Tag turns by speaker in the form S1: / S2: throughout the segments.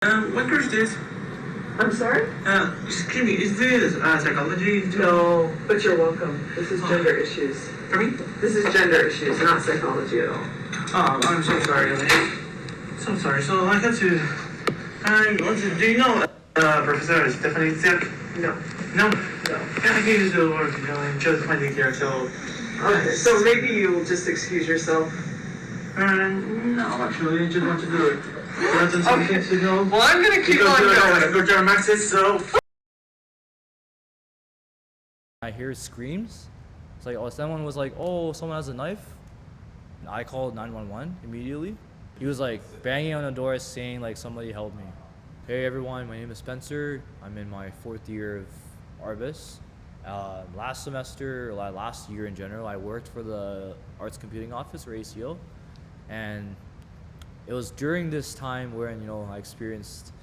S1: What course is this?
S2: I'm sorry?
S1: Excuse me, is this psychology?
S2: No, but you're welcome. This is gender issues.
S1: For me?
S2: This is gender issues, not psychology at all.
S1: Oh, I'm so sorry, Elaine. So sorry. So I got to. Do you know Professor Stephanie Siak?
S2: No.
S1: No?
S2: No.
S1: Yeah, I gave you the work, just my daycare, so.
S2: Okay, so maybe you'll just excuse yourself.
S1: No, actually, I just want to do it.
S2: Okay.
S1: To know.
S2: Well, I'm gonna keep on going.
S1: Go to Maxis, so.
S3: I hear screams. It's like, oh, someone was like, oh, someone has a knife. And I called 911 immediately. He was like banging on the door saying like, somebody help me. Hey everyone, my name is Spencer. I'm in my 4th year of Arbus. Last year in general, I worked for the Arts Computing Office, or ACO. And it was during this time when, I experienced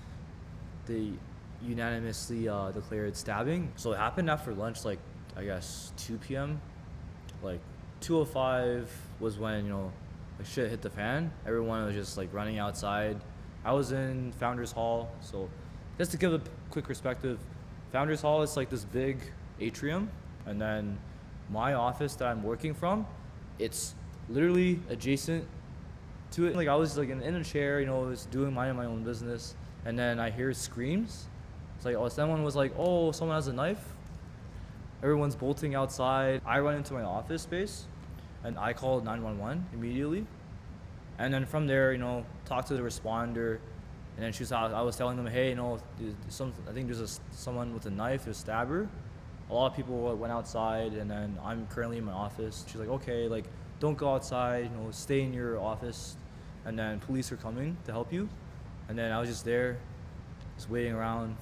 S3: the unanimously declared stabbing. So it happened after lunch, like, I guess 2 p.m. Like 2:05 was when, like shit hit the fan. Everyone was just like running outside. I was in Founders Hall. So just to give a quick perspective, Founders Hall is like this big atrium. And then my office that I'm working from, it's literally adjacent to it. Like I was like in a chair, was doing my own business. And then I hear screams. It's like, oh, someone was like, oh, someone has a knife. Everyone's bolting outside. I run into my office space and I called 911 immediately. And then from there, talked to the responder. And then I was telling them, hey, I think there's someone with a knife, a stabber. A lot of people went outside, and then I'm currently in my office. She's like, okay, like, don't go outside, stay in your office. And then police are coming to help you. And then I was just there, just waiting around.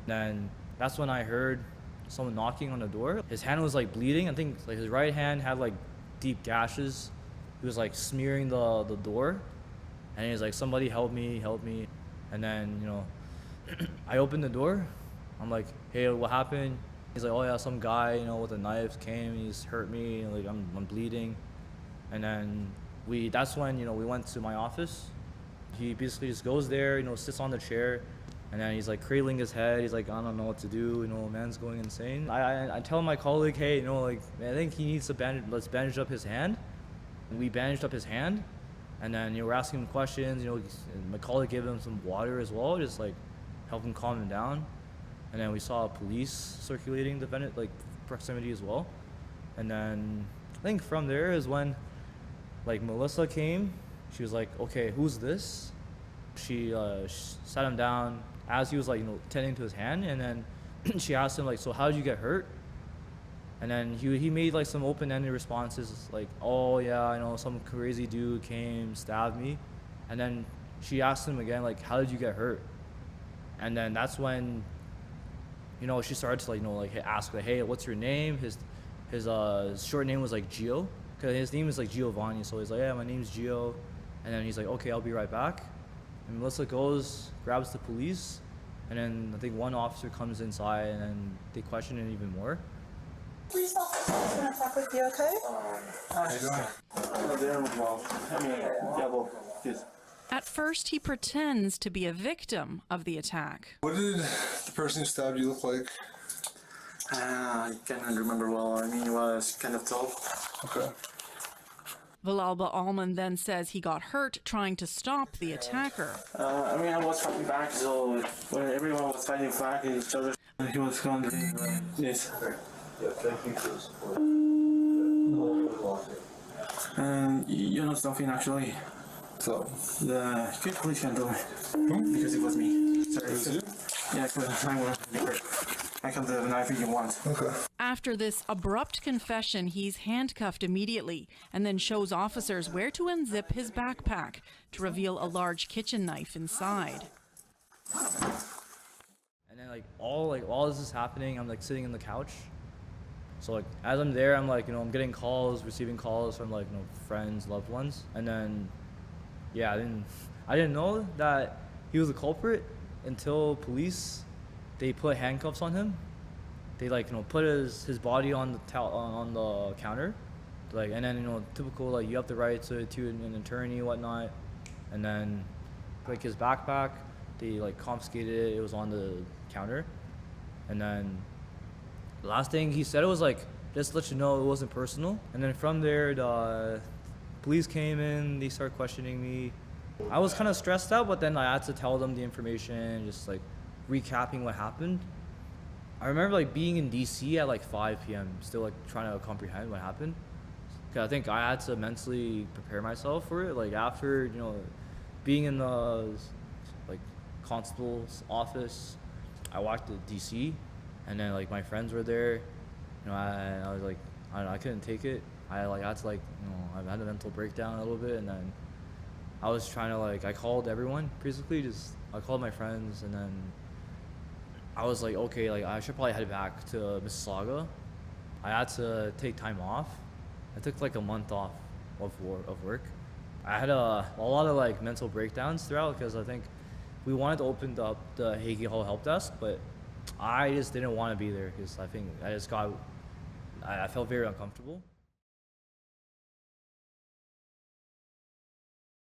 S3: Then that's when I heard someone knocking on the door. His hand was like bleeding. I think like his right hand had like deep gashes. He was like smearing the door. And he's like, somebody help me. And then, I opened the door. I'm like, hey, what happened? He's like, oh yeah, some guy, with a knife came, he's hurt me, like I'm bleeding. And then that's when, we went to my office. He basically just goes there, sits on the chair, and then he's like cradling his head. He's like, I don't know what to do, man's going insane. I tell my colleague, hey, man, I think he needs to let's bandage up his hand. And we bandaged up his hand, and then, we're asking him questions, my colleague gave him some water as well, just like help him calm him down. And then we saw police circulating the proximity as well. And then I think from there is when like Melissa came. She was like, okay, who's this? She sat him down as he was like, tending to his hand. And then she asked him like, so how did you get hurt? And then he made like some open-ended responses like, oh yeah, some crazy dude came, stabbed me. And then she asked him again, like, how did you get hurt? And then that's when, she started to ask like, hey, what's your name? His short name was like Gio, because his name is like Giovanni. So he's like, yeah, my name's Gio. And then he's like, okay, I'll be right back. And Melissa goes, grabs the police, and then I think one officer comes inside, and then they question him even more.
S4: Police officer, I'm gonna talk with you, okay?
S1: How you doing?
S5: At first, he pretends to be a victim of the attack.
S6: What did the person who stabbed you look like?
S1: I cannot remember well. I mean, he was kind of tall.
S6: Okay.
S5: Villalba Alman then says he got hurt trying to stop the attacker.
S1: I was fighting back, so when everyone was fighting back at each other, he was going to this. You know something actually.
S6: So,
S1: The good police can do it. Because it was me. Sorry. Yeah, but I can do the knife if you want.
S6: okay.
S5: After this abrupt confession, he's handcuffed immediately and then shows officers where to unzip his backpack to reveal a large kitchen knife inside.
S3: And then while this is happening, I'm like sitting in the couch. So like as I'm there, I'm like, I'm getting calls, receiving calls from like, friends, loved ones. And then, yeah, I didn't know that he was a culprit until they put handcuffs on him. They put his body on the counter. And then, typical, you have the right to an attorney, whatnot. And then, his backpack, They like confiscated it. It was on the counter, and then the last thing he said was like, just to let you know it wasn't personal. And then from there, the police came in. They started questioning me. I was kind of stressed out, but then I had to tell them the information, just like recapping what happened. I remember like being in DC at like 5 p.m. still like trying to comprehend what happened. Cause I think I had to mentally prepare myself for it. Like after, you know, being in the like constable's office, I walked to DC, and then like my friends were there. You know, I was like, I don't know, I couldn't take it. I had to like, you know, I had a mental breakdown a little bit, and then I was trying to like, I called everyone basically. I called my friends, and then I was like, okay, like I should probably head back to Mississauga. I had to take time off. I took like a month off of work. I had a lot of like mental breakdowns throughout because I think we wanted to open up the Hagey Hall help desk, but I just didn't want to be there because I think I felt very uncomfortable.